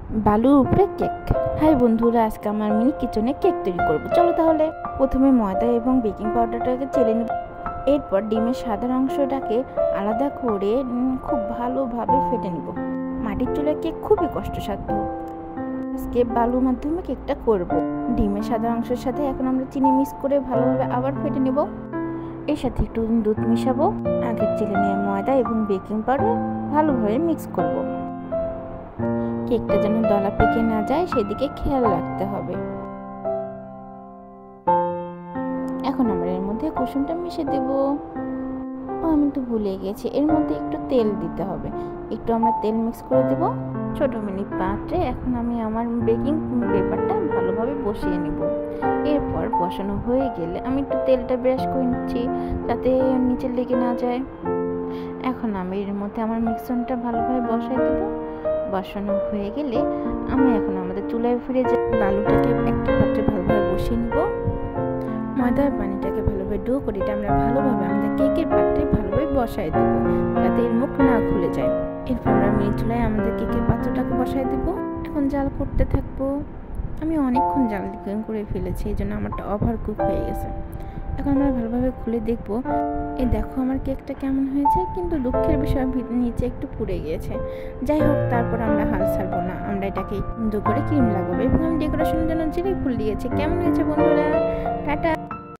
বালুর উপরে cake. High বন্ধুরা, আজকে আমার মিনি কিচেনে কেক তৈরি করব। চলো তাহলে। প্রথমে ময়দা এবং বেকিং পাউডারটাকে চেলে নেব। এরপর ডিমের সাদা অংশটাকে আলাদা করে খুব ভালোভাবে ফেটে নেব। মাটির চুলায় কেক খুবই কষ্টসাধ্য। আজকে বালুর মাধ্যমে কেকটা করব। ডিমের সাদা অংশের সাথে এখন আমরা চিনি মিক্স করে ভালোভাবে আবার ফেটে নেব। এর সাথে একটু দুধ মিশাবো। আগে চেলে নেওয়া ময়দা এবং বেকিং পাউডার ভালোভাবে মিক্স করব। কেকটা যেন দলা পেকে না যায় সেদিকে খেয়াল রাখতে হবে। এখন আমরা এর মধ্যে কুসুমটা মিশিয়ে দেব। আমি তো ভুলে গেছি, এর মধ্যে একটু তেল দিতে হবে। একটু আমরা তেল মিক্স করে দেব ছোট মিনি পাত্রে। এখন আমি আমার বেকিং পেপারটা ভালোভাবে বসিয়ে নেব। এরপর বসানো হয়ে গেলে আমি একটু তেলটা ব্রাশ করে নিচ্ছি যাতে নিচে লেগে না যায়। এখন আমি এর মধ্যে আমার মিশ্রণটা ভালোভাবে বসাই দেব। বসানো হয়ে গেলে আমি এখন আমাদের চুলায় ফিরে যাই। বালুটাকে একটা পাত্রে ভালোভাবে বসিয়ে নিব। ময়দার পানিটাকে ভালোভাবে ডো করে এটা আমরা ভালোভাবে আমাদের কেকের পাত্রে ভালোভাবে বসাই দেব যাতে এর মুখ না খুলে যায়। এরপর আমরা মিনি চুলায় আমাদের কেকের পাত্রটাকে বসাই দেব। এখন জাল করতে থাকবো। আমি অনেকক্ষণ জাল করে ফেলেছি, এই জন্য আমারটা ওভার কুক হয়ে গেছে। এখন আমরা ভালোভাবে খুলে দেখবো। এই দেখো আমার কেকটা কেমন হয়েছে, কিন্তু দুঃখের বিষয় নিচে একটু পুড়ে গিয়েছে। যাই হোক, তারপর আমরা হাল ছাড়বো না, আমরা এটাকে সুন্দর করে ক্রিম লাগাবো এবং আমি ডেকোরেশনের জন্য জিরে ফুল দিয়েছি। কেমন হয়েছে বন্ধুরা? টাটা।